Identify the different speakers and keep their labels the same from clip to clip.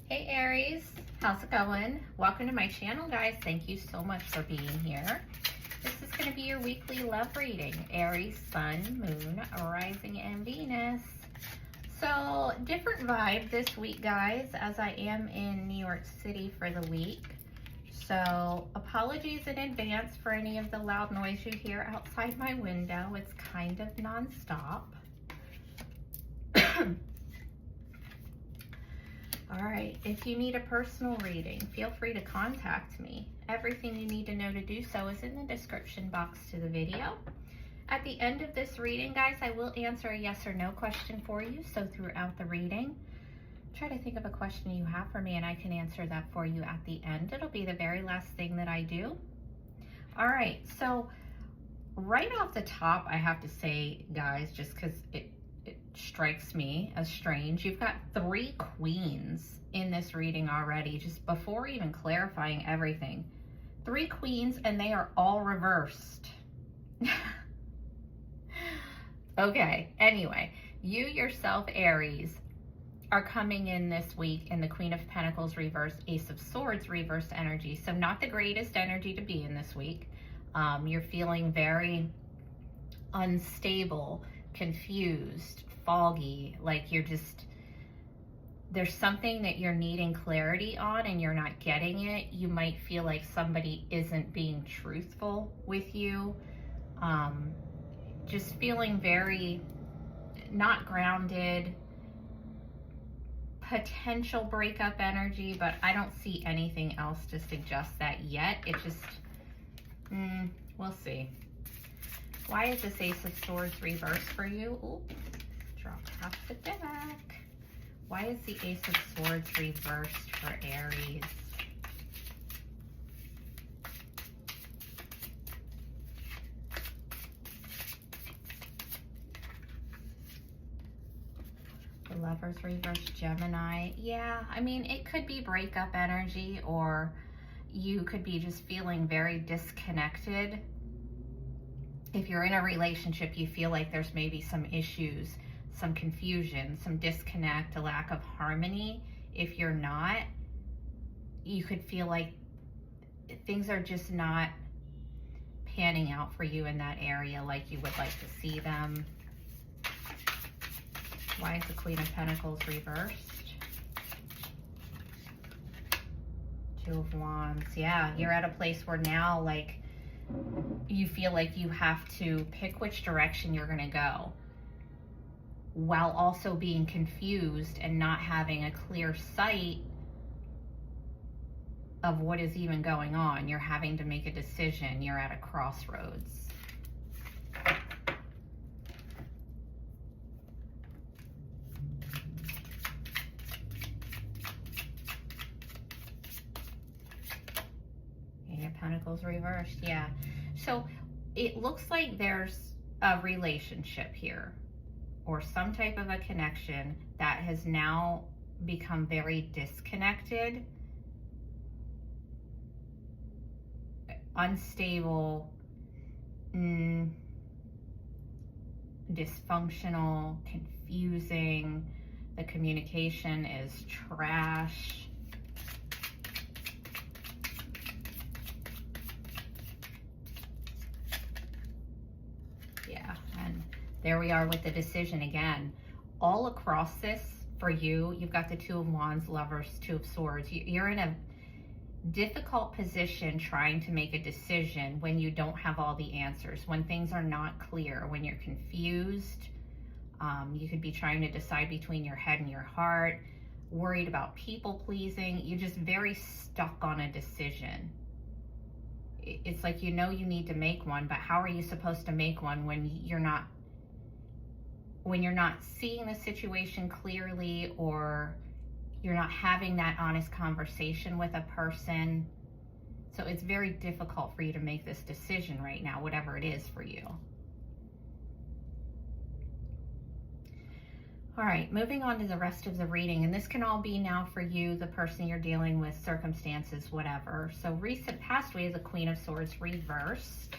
Speaker 1: Hey Aries, how's it going? Welcome to my channel, guys. Thank you so much for being here. This is going to be your weekly love reading. Aries, Sun, Moon, Rising, and Venus. So, different vibe this week, guys, as I am in New York City for the week. So, apologies in advance for any of the loud noise you hear outside my window. It's kind of nonstop. All right, if you need a personal reading, feel free to contact me. Everything you need to know to do so is in the description box to the video. At the end of this reading, guys, I will answer a yes or no question for you. So throughout the reading, try to think of a question you have for me and I can answer that for you at the end. It'll be the very last thing that I do. All right, so right off the top, I have to say, guys, just because it strikes me as strange, you've got 3 queens in this reading already, just before even clarifying everything. 3 queens, and they are all reversed. Okay, anyway, you yourself, Aries, are coming in this week in the Queen of Pentacles reverse, Ace of Swords reverse energy. So not the greatest energy to be in this week. You're feeling very unstable, confused, foggy, like you're just, there's something that you're needing clarity on and you're not getting it. You might feel like somebody isn't being truthful with you. Just feeling very not grounded, potential breakup energy, but I don't see anything else to suggest that yet. It just, we'll see. Why is this Ace of Swords reversed for you? Ooh, dropped off the deck. Why is the Ace of Swords reversed for Aries? The Lovers reversed, Gemini. Yeah, I mean, it could be breakup energy, or you could be just feeling very disconnected. If you're in a relationship, you feel like there's maybe some issues, some confusion, some disconnect, a lack of harmony. If you're not, you could feel like things are just not panning out for you in that area like you would like to see them. Why is the Queen of Pentacles reversed? 2 of Wands. Yeah, you're at a place where now, like, you feel like you have to pick which direction you're going to go, while also being confused and not having a clear sight of what is even going on. You're having to make a decision. You're at a crossroads. Pentacles reversed. Yeah, so it looks like there's a relationship here or some type of a connection that has now become very disconnected, unstable, dysfunctional, confusing. The communication is trash. Yeah, and there we are with the decision again. All across this for you, you've got the 2 of Wands, Lovers, 2 of Swords. You're in a difficult position trying to make a decision when you don't have all the answers, when things are not clear, when you're confused. You could be trying to decide between your head and your heart, worried about people pleasing. You're just very stuck on a decision. It's like, you know, you need to make one, but how are you supposed to make one when you're not seeing the situation clearly, or you're not having that honest conversation with a person? So it's very difficult for you to make this decision right now, whatever it is for you. All right, moving on to the rest of the reading, and this can all be now for you, the person you're dealing with, circumstances, whatever. So recent past, we have the Queen of Swords reversed.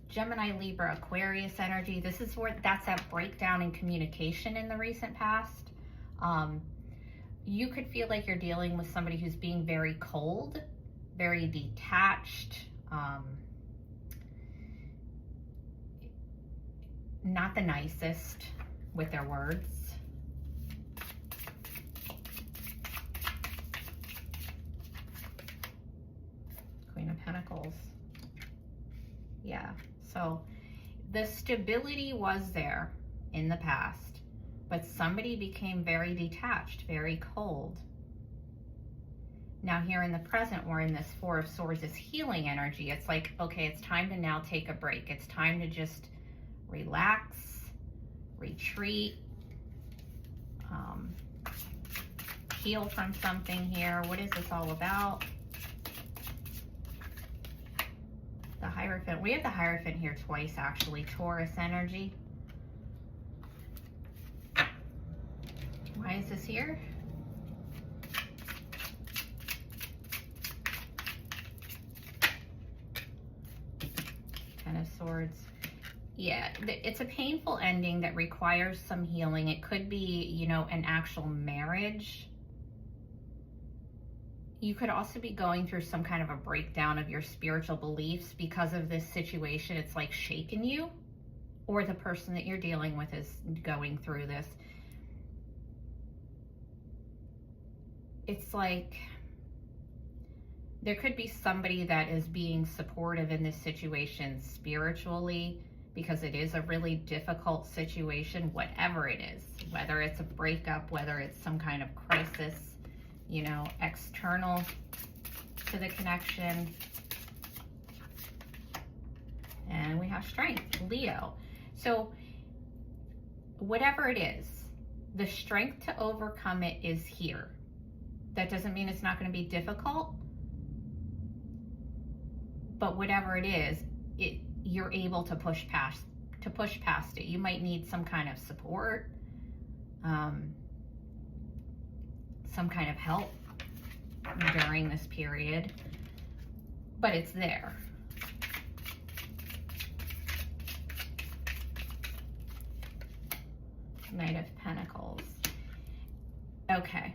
Speaker 1: Gemini, Libra, Aquarius energy. This is where that's that breakdown in communication in the recent past. you could feel like you're dealing with somebody who's being very cold, very detached, not the nicest with their words. Queen of Pentacles. Yeah, so the stability was there in the past, but somebody became very detached, very cold. Now here in the present, we're in this Four of Swords, this healing energy. It's like, okay, it's time to now take a break. It's time to just relax, retreat, heal from something here. What is this all about? The Hierophant. We have the Hierophant here twice, actually. Taurus energy. Why is this here? Ten of Swords. Yeah, it's a painful ending that requires some healing. It could be, you know, an actual marriage. You could also be going through some kind of a breakdown of your spiritual beliefs because of this situation. It's like shaking you, or the person that you're dealing with is going through this. It's like there could be somebody that is being supportive in this situation spiritually, because it is a really difficult situation, whatever it is, whether it's a breakup, whether it's some kind of crisis, you know, external to the connection. And we have Strength, Leo. So whatever it is, the strength to overcome it is here. That doesn't mean it's not going to be difficult, but whatever it is, you're able to push past it. You might need some kind of support, some kind of help during this period, but it's there. Knight of Pentacles. Okay.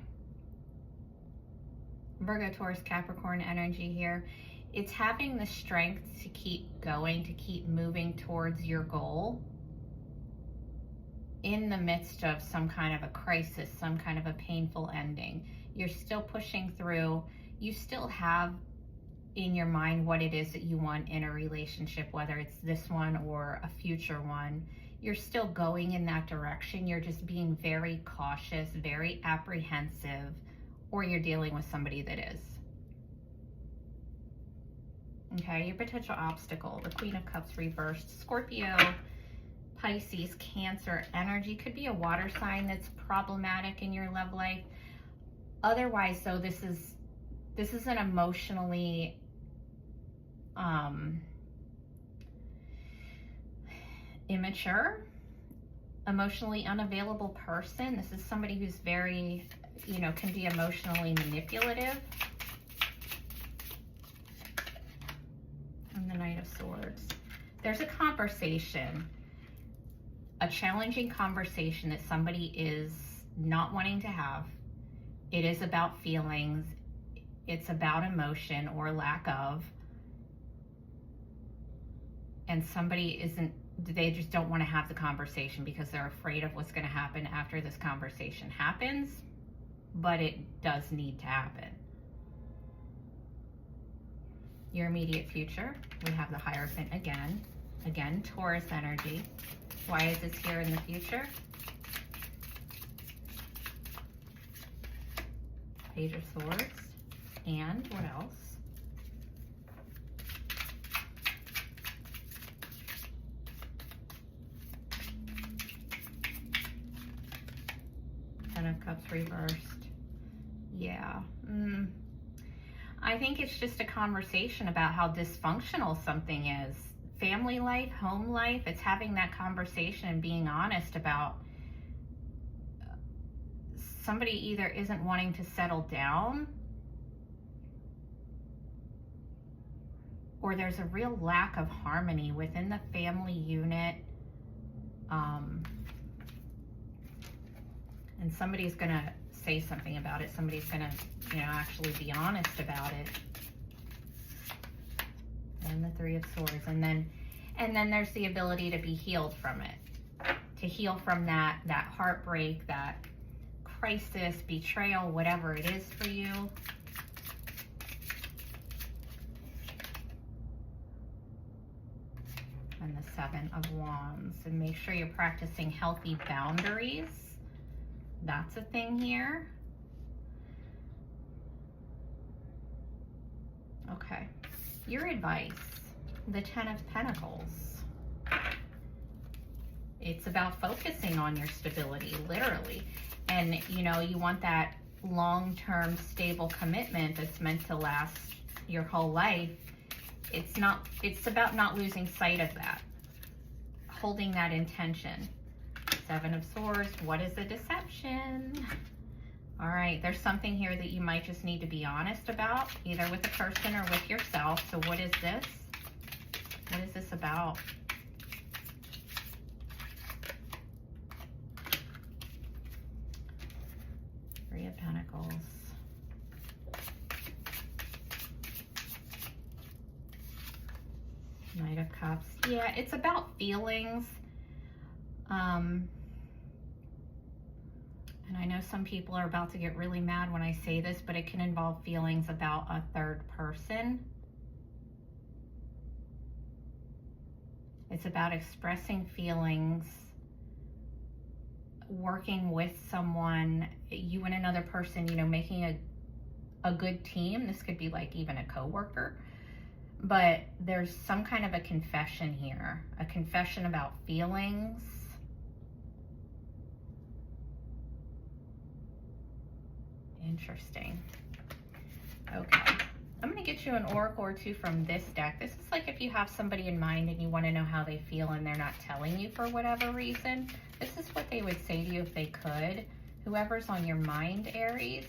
Speaker 1: Virgo, Taurus, Capricorn energy here. It's having the strength to keep going, to keep moving towards your goal in the midst of some kind of a crisis, some kind of a painful ending. You're still pushing through. You still have in your mind what it is that you want in a relationship, whether it's this one or a future one. You're still going in that direction. You're just being very cautious, very apprehensive, or you're dealing with somebody that is. Okay, your potential obstacle, the Queen of Cups reversed, Scorpio, Pisces, Cancer energy. Could be a water sign that's problematic in your love life. Otherwise, though, this is an emotionally immature, emotionally unavailable person. This is somebody who's very, you know, can be emotionally manipulative. And the Knight of Swords. There's a conversation, a challenging conversation that somebody is not wanting to have. It is about feelings. It's about emotion or lack of. And somebody they just don't want to have the conversation because they're afraid of what's going to happen after this conversation happens. But it does need to happen. Your immediate future, we have the Hierophant again. Again, Taurus energy. Why is this here in the future? Page of Swords. And what else? Ten of Cups reversed. Yeah. I think it's just a conversation about how dysfunctional something is. Family life, home life, it's having that conversation and being honest about somebody either isn't wanting to settle down, or there's a real lack of harmony within the family unit. And somebody's going to say something about it. Somebody's going to, you know, actually be honest about it. And the Three of Swords. And then there's the ability to be healed from it. To heal from that heartbreak, that crisis, betrayal, whatever it is for you. And the Seven of Wands. And make sure you're practicing healthy boundaries. That's a thing here. Okay. Your advice. The Ten of Pentacles. It's about focusing on your stability, literally. And, you know, you want that long-term stable commitment that's meant to last your whole life. It's about not losing sight of that. Holding that intention. Seven of Swords. What is the deception? All right, there's something here that you might just need to be honest about, either with a person or with yourself. So what is this? What is this about? Three of Pentacles. Knight of Cups. Yeah, it's about feelings. And I know some people are about to get really mad when I say this, but it can involve feelings about a third person. It's about expressing feelings, working with someone, you and another person, you know, making a good team. This could be like even a coworker. But there's some kind of a confession here, a confession about feelings. Interesting. Okay. I'm going to get you an oracle or two from this deck. This is like if you have somebody in mind and you want to know how they feel and they're not telling you for whatever reason. This is what they would say to you if they could. Whoever's on your mind, Aries.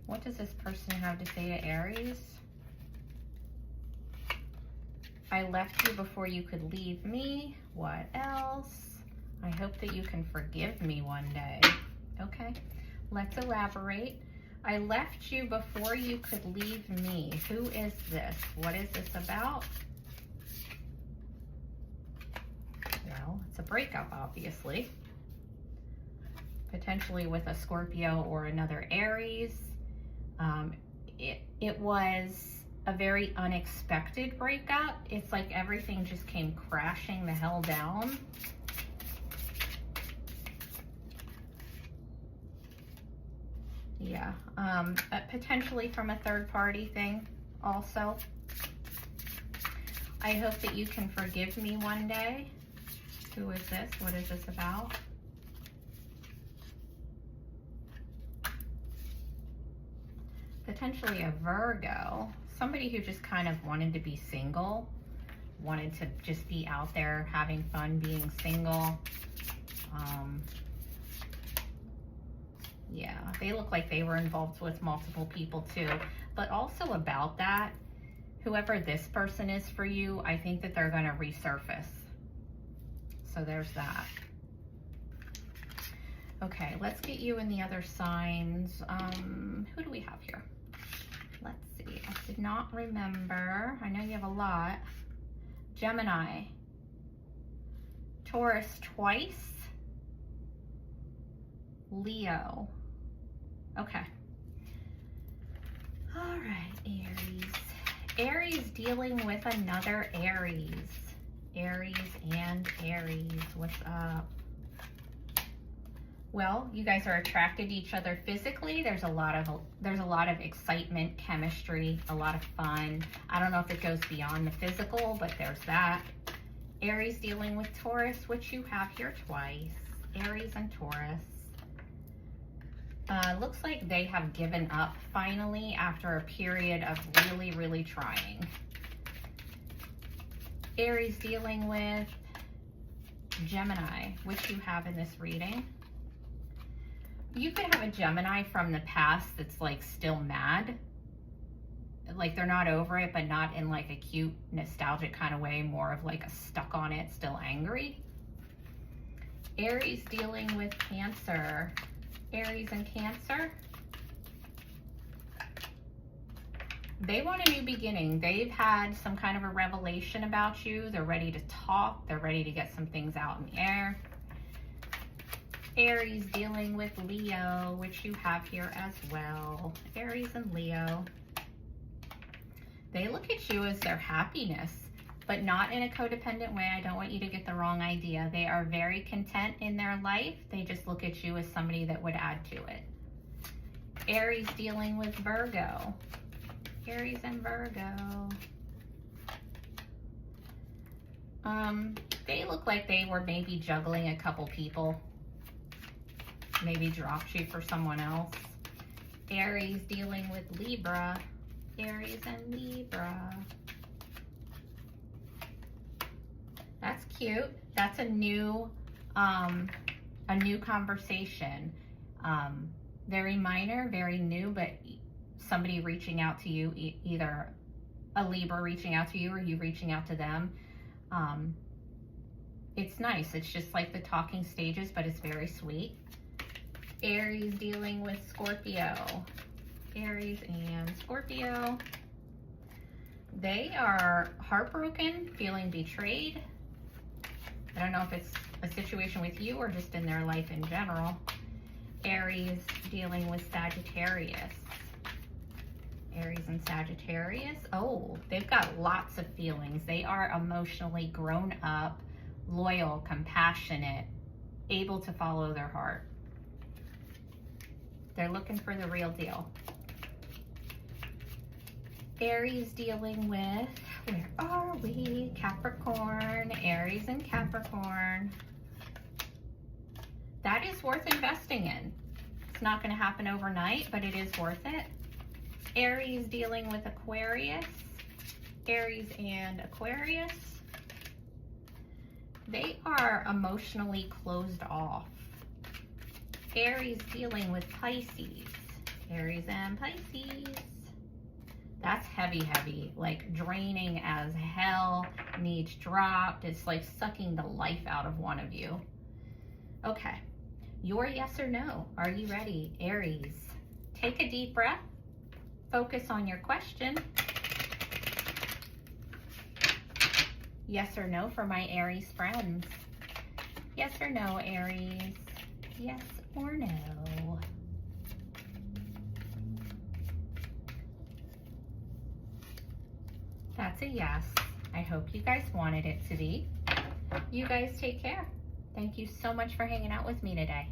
Speaker 1: What does this person have to say to Aries? I left you before you could leave me. What else? I hope that you can forgive me one day. Okay, let's elaborate. I left you before you could leave me. Who is this? What is this about? Well, it's a breakup, obviously. Potentially with a Scorpio or another Aries. It was a very unexpected breakup. It's like everything just came crashing the hell down. Yeah, potentially from a third party thing also. I hope that you can forgive me one day. Who is this? What is this about? Potentially a Virgo. Somebody who just kind of wanted to be single. Wanted to just be out there having fun being single. Yeah, they look like they were involved with multiple people too. But also about that, whoever this person is for you, I think that they're going to resurface. So there's that. Okay, let's get you in the other signs. Who do we have here? Let's see. I did not remember. I know you have a lot. Gemini. Taurus twice. Leo. Okay. All right, Aries. Aries dealing with another Aries. Aries and Aries. What's up? Well, you guys are attracted to each other physically. There's a lot of excitement, chemistry, a lot of fun. I don't know if it goes beyond the physical, but there's that. Aries dealing with Taurus, which you have here twice. Aries and Taurus. Looks like they have given up finally after a period of really, really trying. Aries dealing with Gemini, which you have in this reading. You could have a Gemini from the past that's like still mad. Like they're not over it, but not in like a cute, nostalgic kind of way, more of like a stuck on it, still angry. Aries dealing with Cancer. Aries and Cancer. They want a new beginning. They've had some kind of a revelation about you. They're ready to talk. They're ready to get some things out in the air. Aries dealing with Leo, which you have here as well. Aries and Leo. They look at you as their happiness, but not in a codependent way. I don't want you to get the wrong idea. They are very content in their life. They just look at you as somebody that would add to it. Aries dealing with Virgo. Aries and Virgo. They look like they were maybe juggling a couple people. Maybe dropped you for someone else. Aries dealing with Libra. Aries and Libra. That's cute. That's a new conversation. Very minor, very new, but somebody reaching out to you, either a Libra reaching out to you or you reaching out to them. It's nice. It's just like the talking stages, but it's very sweet. Aries dealing with Scorpio. Aries and Scorpio. They are heartbroken, feeling betrayed. I don't know if it's a situation with you or just in their life in general. Aries dealing with Sagittarius. Aries and Sagittarius. Oh, they've got lots of feelings. They are emotionally grown up, loyal, compassionate, able to follow their heart. They're looking for the real deal. Aries dealing with, where are we? Capricorn. Aries and Capricorn. That is worth investing in. It's not going to happen overnight, but it is worth it. Aries dealing with Aquarius. Aries and Aquarius. They are emotionally closed off. Aries dealing with Pisces. Aries and Pisces. That's heavy, heavy. Like draining as hell. Needs dropped. It's like sucking the life out of one of you. Okay. Your yes or no. Are you ready? Aries. Take a deep breath. Focus on your question. Yes or no for my Aries friends. Yes or no, Aries. Yes or no. That's a yes. I hope you guys wanted it to be. You guys take care. Thank you so much for hanging out with me today.